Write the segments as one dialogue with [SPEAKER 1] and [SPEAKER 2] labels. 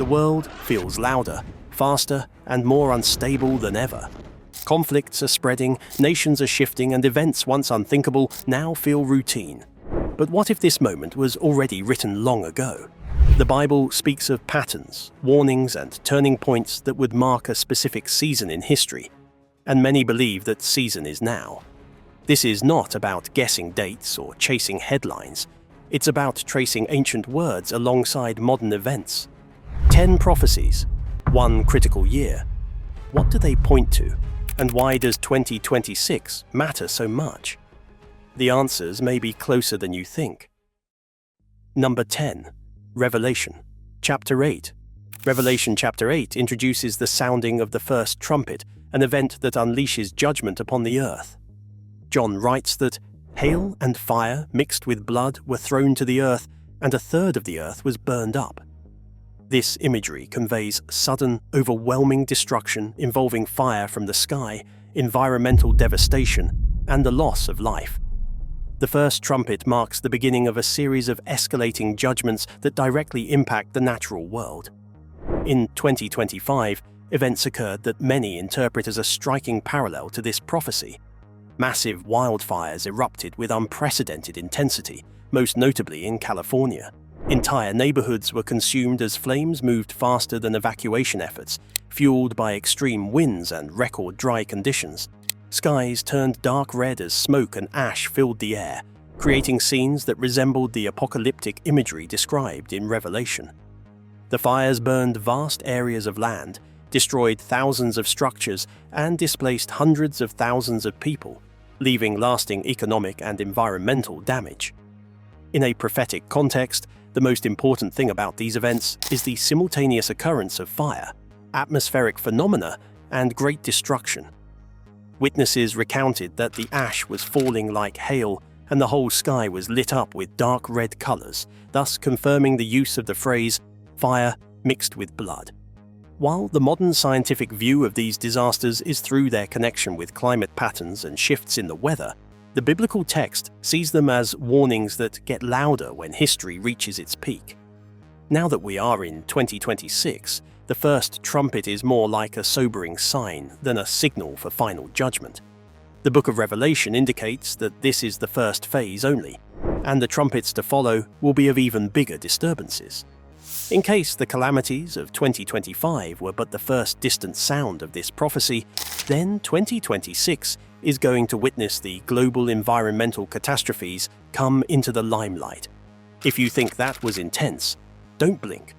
[SPEAKER 1] world feels louder, faster, and more unstable than ever. Conflicts are spreading, nations are shifting, and events once unthinkable now feel routine. But what if this moment was already written long ago? The Bible speaks of patterns, warnings, and turning points that would mark a specific season in history, and many believe that season is now. This is not about guessing dates or chasing headlines. It's about tracing ancient words alongside modern events. 10 prophecies, 1 critical year. What do they point to? And why does 2026 matter so much? The answers may be closer than you think. Number 10. Revelation, Chapter 8. Revelation chapter 8 introduces the sounding of the first trumpet, an event that unleashes judgment upon the earth. John writes that hail and fire mixed with blood were thrown to the earth, and a third of the earth was burned up. This imagery conveys sudden, overwhelming destruction involving fire from the sky, environmental devastation, and the loss of life. The first trumpet marks the beginning of a series of escalating judgments that directly impact the natural world. In 2025, events occurred that many interpret as a striking parallel to this prophecy. Massive wildfires erupted with unprecedented intensity, most notably in California. Entire neighborhoods were consumed as flames moved faster than evacuation efforts, fueled by extreme winds and record dry conditions. Skies turned dark red as smoke and ash filled the air, creating scenes that resembled the apocalyptic imagery described in Revelation. The fires burned vast areas of land, destroyed thousands of structures, and displaced hundreds of thousands of people, leaving lasting economic and environmental damage. In a prophetic context, the most important thing about these events is the simultaneous occurrence of fire, atmospheric phenomena, and great destruction. Witnesses recounted that the ash was falling like hail and the whole sky was lit up with dark red colors, thus confirming the use of the phrase, fire mixed with blood. While the modern scientific view of these disasters is through their connection with climate patterns and shifts in the weather, the biblical text sees them as warnings that get louder when history reaches its peak. Now that we are in 2026, the first trumpet is more like a sobering sign than a signal for final judgment. The book of Revelation indicates that this is the first phase only, and the trumpets to follow will be of even bigger disturbances. In case the calamities of 2025 were but the first distant sound of this prophecy, then 2026 is going to witness the global environmental catastrophes come into the limelight. If you think that was intense, don't blink.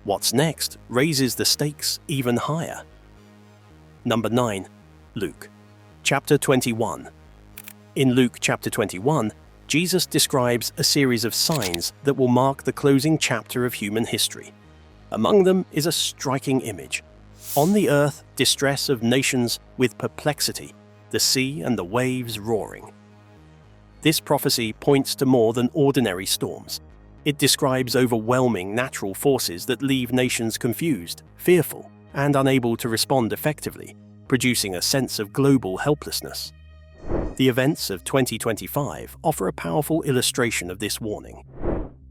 [SPEAKER 1] What's next raises the stakes even higher. Number 9. Luke, Chapter 21. In Luke chapter 21, Jesus describes a series of signs that will mark the closing chapter of human history. Among them is a striking image. On the earth, distress of nations with perplexity, the sea and the waves roaring. This prophecy points to more than ordinary storms. It describes overwhelming natural forces that leave nations confused, fearful, and unable to respond effectively, producing a sense of global helplessness. The events of 2025 offer a powerful illustration of this warning.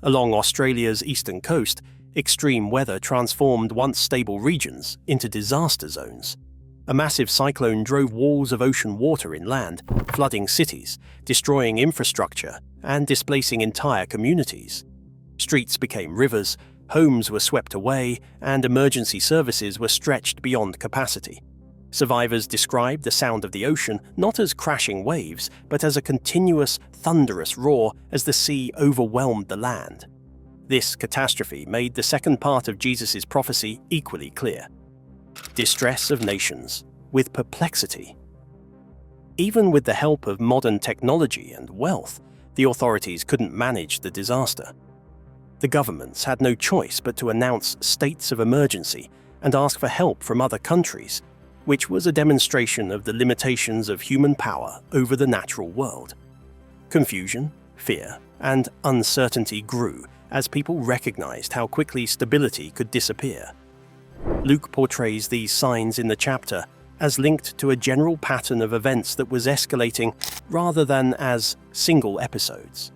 [SPEAKER 1] Along Australia's eastern coast, extreme weather transformed once stable regions into disaster zones. A massive cyclone drove walls of ocean water inland, flooding cities, destroying infrastructure, and displacing entire communities. Streets became rivers, homes were swept away, and emergency services were stretched beyond capacity. Survivors described the sound of the ocean not as crashing waves, but as a continuous, thunderous roar as the sea overwhelmed the land. This catastrophe made the second part of Jesus' prophecy equally clear. Distress of nations, with perplexity. Even with the help of modern technology and wealth, the authorities couldn't manage the disaster. The governments had no choice but to announce states of emergency and ask for help from other countries, which was a demonstration of the limitations of human power over the natural world. Confusion, fear, and uncertainty grew as people recognized how quickly stability could disappear. Luke portrays these signs in the chapter as linked to a general pattern of events that was escalating rather than as single episodes.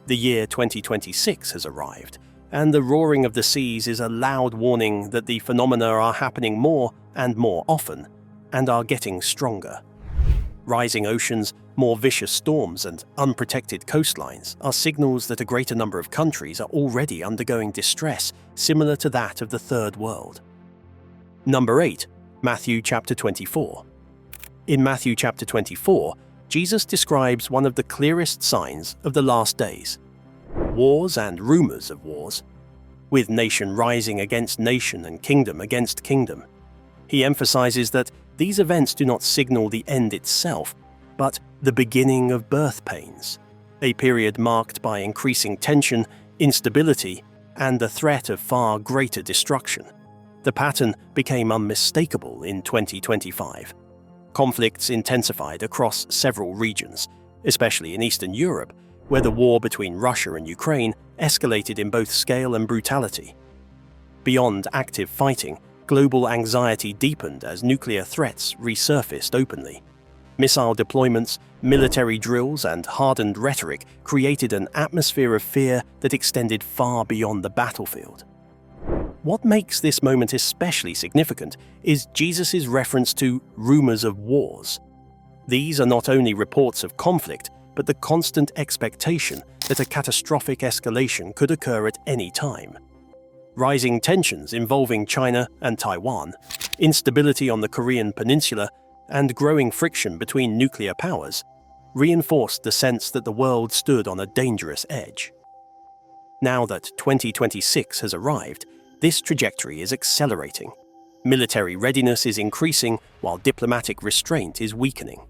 [SPEAKER 1] The year 2026 has arrived, and the roaring of the seas is a loud warning that the phenomena are happening more and more often and are getting stronger. Rising oceans, more vicious storms, and unprotected coastlines are signals that a greater number of countries are already undergoing distress similar to that of the Third World. Number 8. Matthew chapter 24. In Matthew chapter 24, Jesus describes one of the clearest signs of the last days: wars and rumors of wars, with nation rising against nation and kingdom against kingdom. He emphasizes that these events do not signal the end itself, but the beginning of birth pains, a period marked by increasing tension, instability, and the threat of far greater destruction. The pattern became unmistakable in 2025. Conflicts intensified across several regions, especially in Eastern Europe, where the war between Russia and Ukraine escalated in both scale and brutality. Beyond active fighting, global anxiety deepened as nuclear threats resurfaced openly. Missile deployments, military drills, and hardened rhetoric created an atmosphere of fear that extended far beyond the battlefield. What makes this moment especially significant is Jesus' reference to rumors of wars. These are not only reports of conflict, but the constant expectation that a catastrophic escalation could occur at any time. Rising tensions involving China and Taiwan, instability on the Korean peninsula, and growing friction between nuclear powers reinforced the sense that the world stood on a dangerous edge. Now that 2026 has arrived, this trajectory is accelerating. Military readiness is increasing while diplomatic restraint is weakening.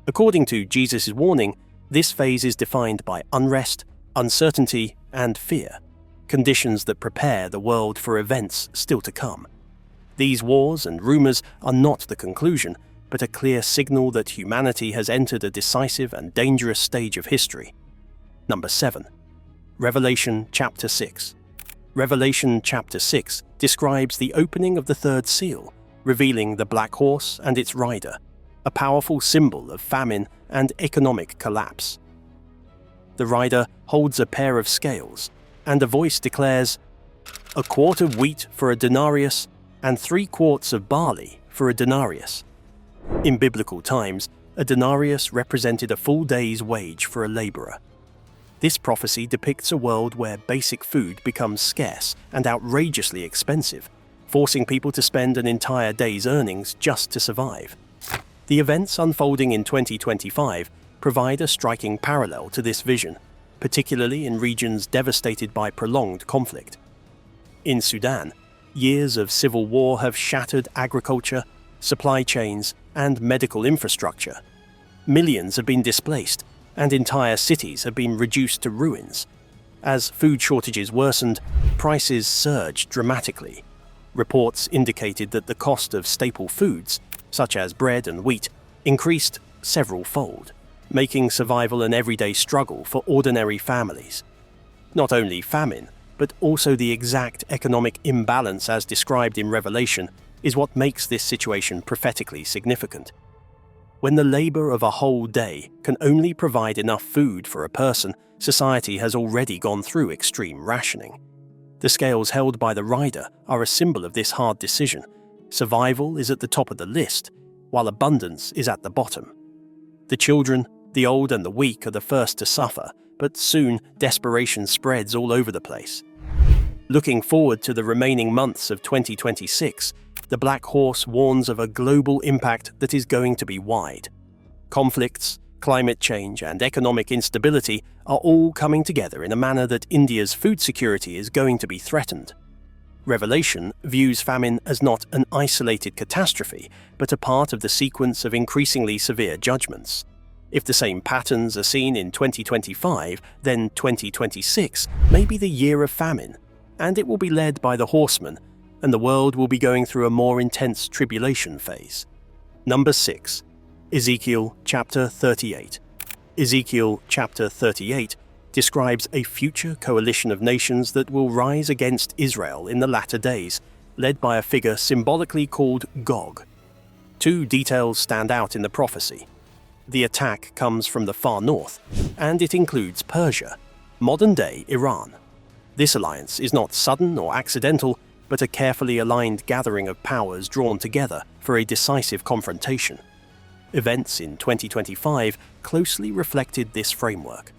[SPEAKER 1] According to Jesus' warning, this phase is defined by unrest, uncertainty, and fear, conditions that prepare the world for events still to come. These wars and rumors are not the conclusion, but a clear signal that humanity has entered a decisive and dangerous stage of history. Number 7. Revelation chapter 6. Revelation chapter 6 describes the opening of the third seal, revealing the black horse and its rider, a powerful symbol of famine and economic collapse. The rider holds a pair of scales, and a voice declares, "A quart of wheat for a denarius, and 3 quarts of barley for a denarius." In biblical times, a denarius represented a full day's wage for a laborer. This prophecy depicts a world where basic food becomes scarce and outrageously expensive, forcing people to spend an entire day's earnings just to survive. The events unfolding in 2025 provide a striking parallel to this vision, particularly in regions devastated by prolonged conflict. In Sudan, years of civil war have shattered agriculture, supply chains, and medical infrastructure. Millions have been displaced, and entire cities have been reduced to ruins. As food shortages worsened, prices surged dramatically. Reports indicated that the cost of staple foods, such as bread and wheat, increased several-fold, making survival an everyday struggle for ordinary families. Not only famine, but also the exact economic imbalance as described in Revelation is what makes this situation prophetically significant. When the labor of a whole day can only provide enough food for a person, society has already gone through extreme rationing. The scales held by the rider are a symbol of this hard decision. Survival is at the top of the list, while abundance is at the bottom. The children, the old and the weak are the first to suffer, but soon desperation spreads all over the place. Looking forward to the remaining months of 2026, the Black Horse warns of a global impact that is going to be wide. Conflicts, climate change, and economic instability are all coming together in a manner that India's food security is going to be threatened. Revelation views famine as not an isolated catastrophe, but a part of the sequence of increasingly severe judgments. If the same patterns are seen in 2025, then 2026 may be the year of famine, and it will be led by the horsemen, and the world will be going through a more intense tribulation phase. Number 6. Ezekiel chapter 38. Ezekiel chapter 38 describes a future coalition of nations that will rise against Israel in the latter days, led by a figure symbolically called Gog. 2 details stand out in the prophecy. The attack comes from the far north, and it includes Persia, modern-day Iran. This alliance is not sudden or accidental, but a carefully aligned gathering of powers drawn together for a decisive confrontation. Events in 2025 closely reflected this framework.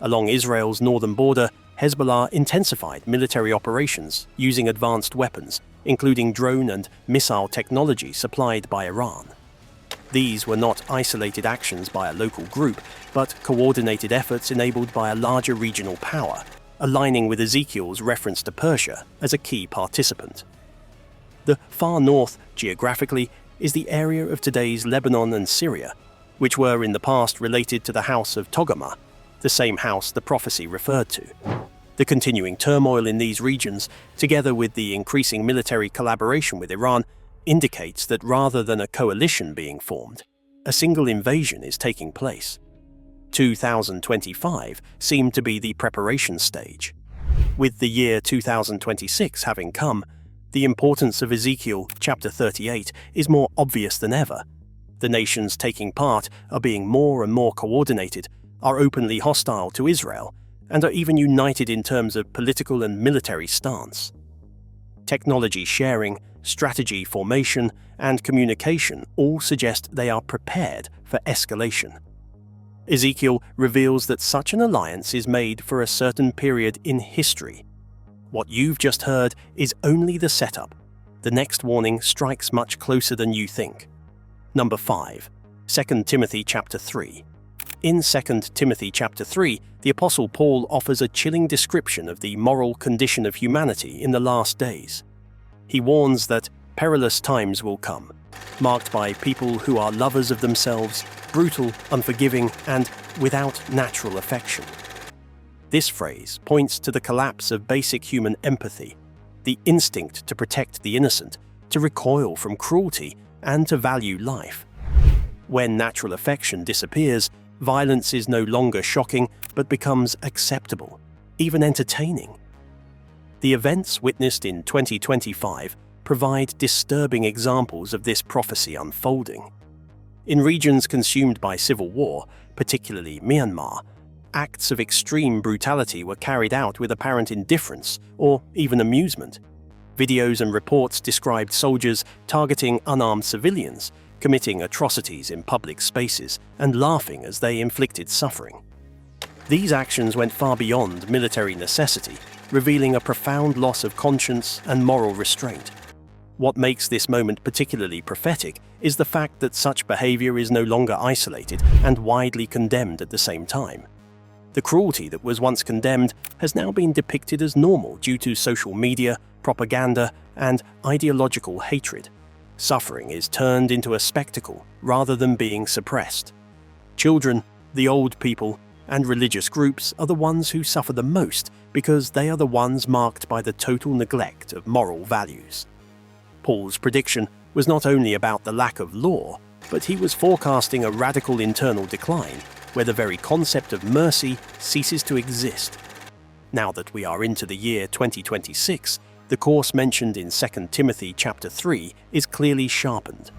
[SPEAKER 1] Along Israel's northern border, Hezbollah intensified military operations using advanced weapons, including drone and missile technology supplied by Iran. These were not isolated actions by a local group, but coordinated efforts enabled by a larger regional power, aligning with Ezekiel's reference to Persia as a key participant. The far north, geographically, is the area of today's Lebanon and Syria, which were in the past related to the House of Togarmah, the same house the prophecy referred to. The continuing turmoil in these regions, together with the increasing military collaboration with Iran, indicates that rather than a coalition being formed, a single invasion is taking place. 2025 seemed to be the preparation stage. With the year 2026 having come, the importance of Ezekiel chapter 38 is more obvious than ever. The nations taking part are being more and more coordinated, are openly hostile to Israel, and are even united in terms of political and military stance. Technology sharing, strategy formation, and communication all suggest they are prepared for escalation. Ezekiel reveals that such an alliance is made for a certain period in history. What you've just heard is only the setup. The next warning strikes much closer than you think. Number 5. 2 Timothy chapter 3. In 2 Timothy chapter 3, the Apostle Paul offers a chilling description of the moral condition of humanity in the last days. He warns that perilous times will come, marked by people who are lovers of themselves, brutal, unforgiving, and without natural affection. This phrase points to the collapse of basic human empathy, the instinct to protect the innocent, to recoil from cruelty, and to value life. When natural affection disappears, violence is no longer shocking but becomes acceptable, even entertaining. The events witnessed in 2025 provide disturbing examples of this prophecy unfolding. In regions consumed by civil war, particularly Myanmar, acts of extreme brutality were carried out with apparent indifference or even amusement. Videos and reports described soldiers targeting unarmed civilians, committing atrocities in public spaces, and laughing as they inflicted suffering. These actions went far beyond military necessity, revealing a profound loss of conscience and moral restraint. What makes this moment particularly prophetic is the fact that such behavior is no longer isolated and widely condemned at the same time. The cruelty that was once condemned has now been depicted as normal due to social media, propaganda, and ideological hatred. Suffering is turned into a spectacle rather than being suppressed. Children, the old people, and religious groups are the ones who suffer the most because they are the ones marked by the total neglect of moral values. Paul's prediction was not only about the lack of law, but he was forecasting a radical internal decline where the very concept of mercy ceases to exist. Now that we are into the year 2026, the course mentioned in 2 Timothy chapter 3 is clearly sharpened.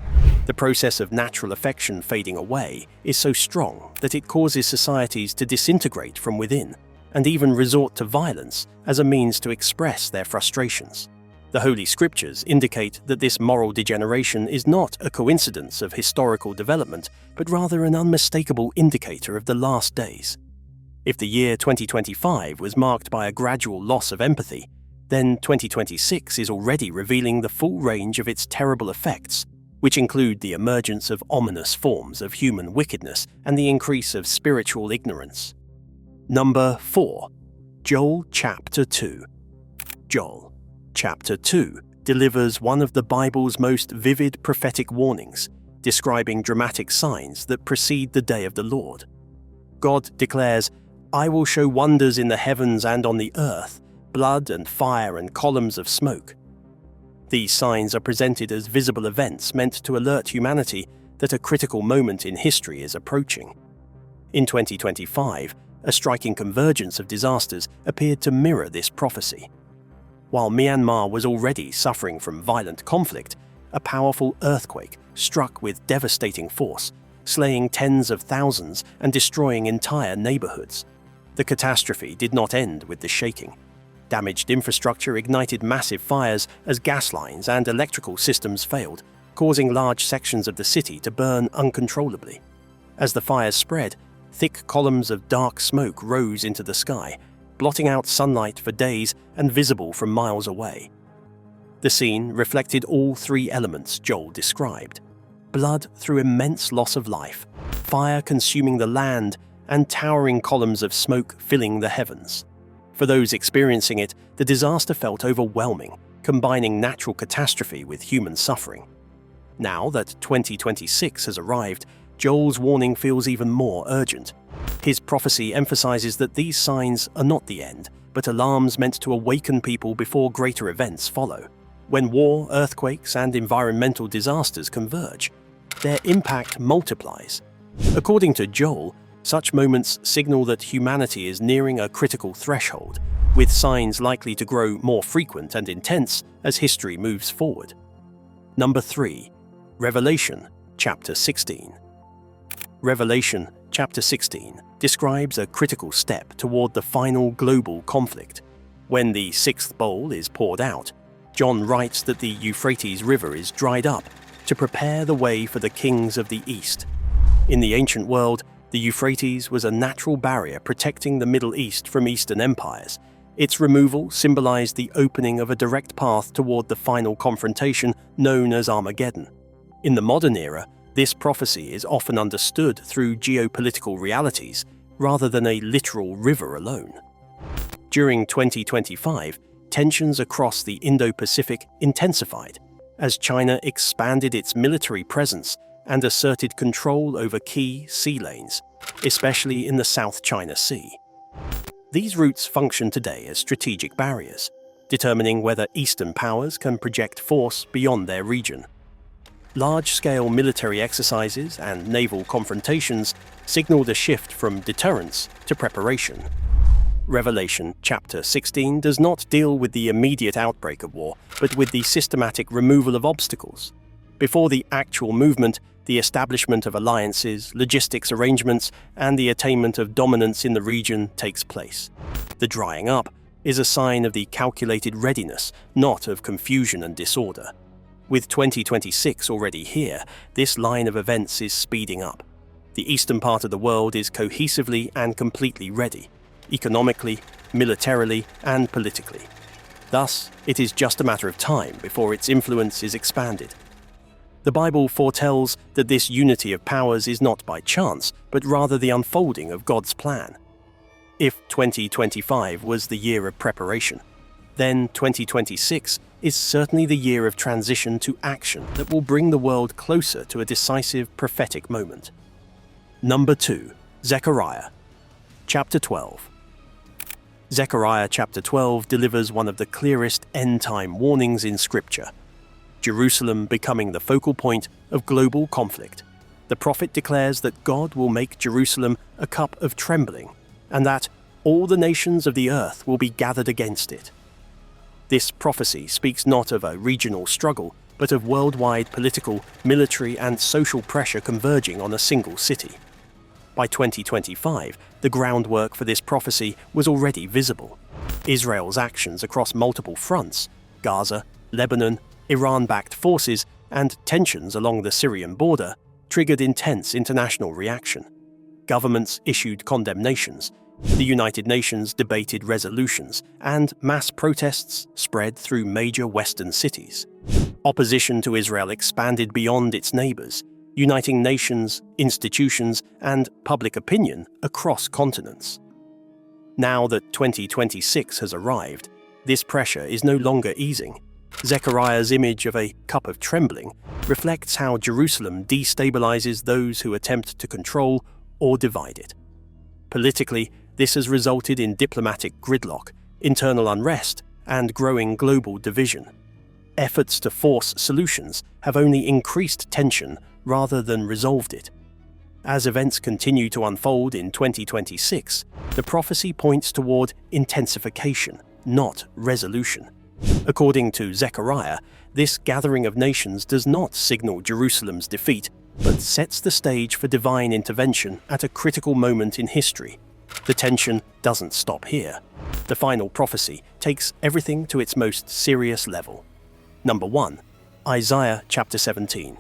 [SPEAKER 1] The process of natural affection fading away is so strong that it causes societies to disintegrate from within, and even resort to violence as a means to express their frustrations. The Holy Scriptures indicate that this moral degeneration is not a coincidence of historical development, but rather an unmistakable indicator of the last days. If the year 2025 was marked by a gradual loss of empathy, then 2026 is already revealing the full range of its terrible effects, which include the emergence of ominous forms of human wickedness and the increase of spiritual ignorance. Number 4. Joel chapter 2. Joel chapter 2 delivers one of the Bible's most vivid prophetic warnings, describing dramatic signs that precede the day of the Lord. God declares, "I will show wonders in the heavens and on the earth, blood and fire and columns of smoke." These signs are presented as visible events meant to alert humanity that a critical moment in history is approaching. In 2025, a striking convergence of disasters appeared to mirror this prophecy. While Myanmar was already suffering from violent conflict, a powerful earthquake struck with devastating force, slaying tens of thousands and destroying entire neighborhoods. The catastrophe did not end with the shaking. Damaged infrastructure ignited massive fires as gas lines and electrical systems failed, causing large sections of the city to burn uncontrollably. As the fires spread, thick columns of dark smoke rose into the sky, blotting out sunlight for days and visible from miles away. The scene reflected all three elements Joel described: blood through immense loss of life, fire consuming the land, and towering columns of smoke filling the heavens. For those experiencing it, the disaster felt overwhelming, combining natural catastrophe with human suffering. Now that 2026 has arrived, Joel's warning feels even more urgent. His prophecy emphasizes that these signs are not the end, but alarms meant to awaken people before greater events follow. When war, earthquakes, and environmental disasters converge, their impact multiplies. According to Joel, such moments signal that humanity is nearing a critical threshold, with signs likely to grow more frequent and intense as history moves forward. Number 3. Revelation, chapter 16. Revelation, chapter 16, describes a critical step toward the final global conflict. When the sixth bowl is poured out, John writes that the Euphrates River is dried up to prepare the way for the kings of the East. In the ancient world, the Euphrates was a natural barrier protecting the Middle East from Eastern empires. Its removal symbolized the opening of a direct path toward the final confrontation known as Armageddon. In the modern era, this prophecy is often understood through geopolitical realities rather than a literal river alone. During 2025, tensions across the Indo-Pacific intensified as China expanded its military presence and asserted control over key sea lanes, especially in the South China Sea. These routes function today as strategic barriers, determining whether Eastern powers can project force beyond their region. Large-scale military exercises and naval confrontations signaled a shift from deterrence to preparation. Revelation chapter 16 does not deal with the immediate outbreak of war, but with the systematic removal of obstacles. Before the actual movement, the establishment of alliances, logistics arrangements, and the attainment of dominance in the region takes place. The drying up is a sign of the calculated readiness, not of confusion and disorder. With 2026 already here, this line of events is speeding up. The eastern part of the world is cohesively and completely ready, economically, militarily, and politically. Thus, it is just a matter of time before its influence is expanded. The Bible foretells that this unity of powers is not by chance, but rather the unfolding of God's plan. If 2025 was the year of preparation, then 2026 is certainly the year of transition to action that will bring the world closer to a decisive prophetic moment. Number 2. Zechariah, chapter 12. Zechariah chapter 12 delivers one of the clearest end-time warnings in Scripture: Jerusalem becoming the focal point of global conflict. The prophet declares that God will make Jerusalem a cup of trembling, and that all the nations of the earth will be gathered against it. This prophecy speaks not of a regional struggle, but of worldwide political, military, and social pressure converging on a single city. By 2025, the groundwork for this prophecy was already visible. Israel's actions across multiple fronts, Gaza, Lebanon, Iran-backed forces, and tensions along the Syrian border, triggered intense international reaction. Governments issued condemnations, the United Nations debated resolutions, and mass protests spread through major Western cities. Opposition to Israel expanded beyond its neighbors, uniting nations, institutions, and public opinion across continents. Now that 2026 has arrived, this pressure is no longer easing. Zechariah's image of a cup of trembling reflects how Jerusalem destabilizes those who attempt to control or divide it. Politically, this has resulted in diplomatic gridlock, internal unrest, and growing global division. Efforts to force solutions have only increased tension rather than resolved it. As events continue to unfold in 2026, the prophecy points toward intensification, not resolution. According to Zechariah, this gathering of nations does not signal Jerusalem's defeat, but sets the stage for divine intervention at a critical moment in history. The tension doesn't stop here. The final prophecy takes everything to its most serious level. Number 1. Isaiah chapter 17.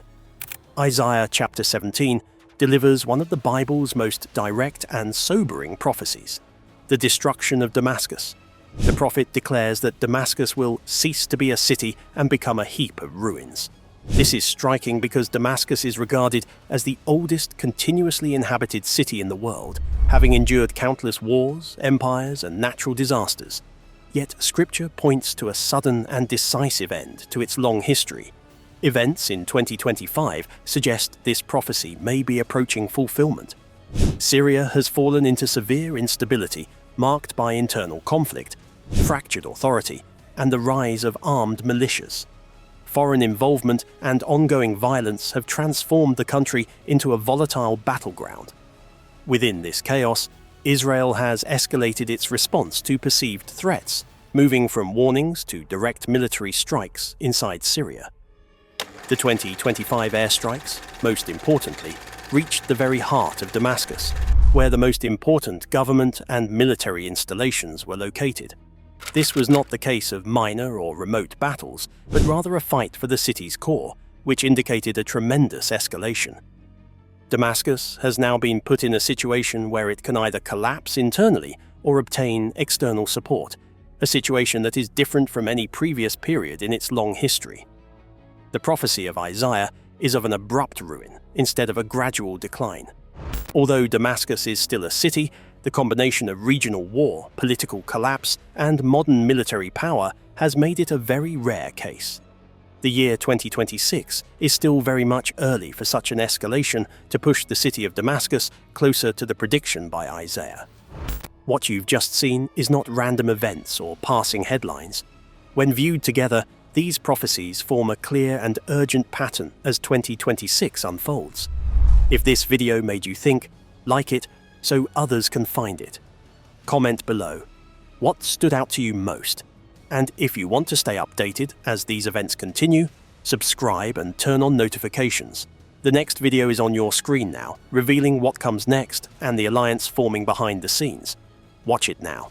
[SPEAKER 1] Isaiah chapter 17 delivers one of the Bible's most direct and sobering prophecies: the destruction of Damascus. The prophet declares that Damascus will cease to be a city and become a heap of ruins. This is striking because Damascus is regarded as the oldest continuously inhabited city in the world, having endured countless wars, empires, and natural disasters. Yet Scripture points to a sudden and decisive end to its long history. Events in 2025 suggest this prophecy may be approaching fulfillment. Syria has fallen into severe instability, marked by internal conflict, fractured authority, and the rise of armed militias. Foreign involvement and ongoing violence have transformed the country into a volatile battleground. Within this chaos, Israel has escalated its response to perceived threats, moving from warnings to direct military strikes inside Syria. The 2025 airstrikes, most importantly, reached the very heart of Damascus, where the most important government and military installations were located. This was not the case of minor or remote battles, but rather a fight for the city's core, which indicated a tremendous escalation. Damascus has now been put in a situation where it can either collapse internally or obtain external support, a situation that is different from any previous period in its long history. The prophecy of Isaiah is of an abrupt ruin instead of a gradual decline. Although Damascus is still a city, the combination of regional war, political collapse, and modern military power has made it a very rare case. The year 2026 is still very much early for such an escalation to push the city of Damascus closer to the prediction by Isaiah. What you've just seen is not random events or passing headlines. When viewed together, these prophecies form a clear and urgent pattern as 2026 unfolds. If this video made you think, like it so others can find it. Comment below. What stood out to you most? And if you want to stay updated as these events continue, subscribe and turn on notifications. The next video is on your screen now, revealing what comes next and the alliance forming behind the scenes. Watch it now.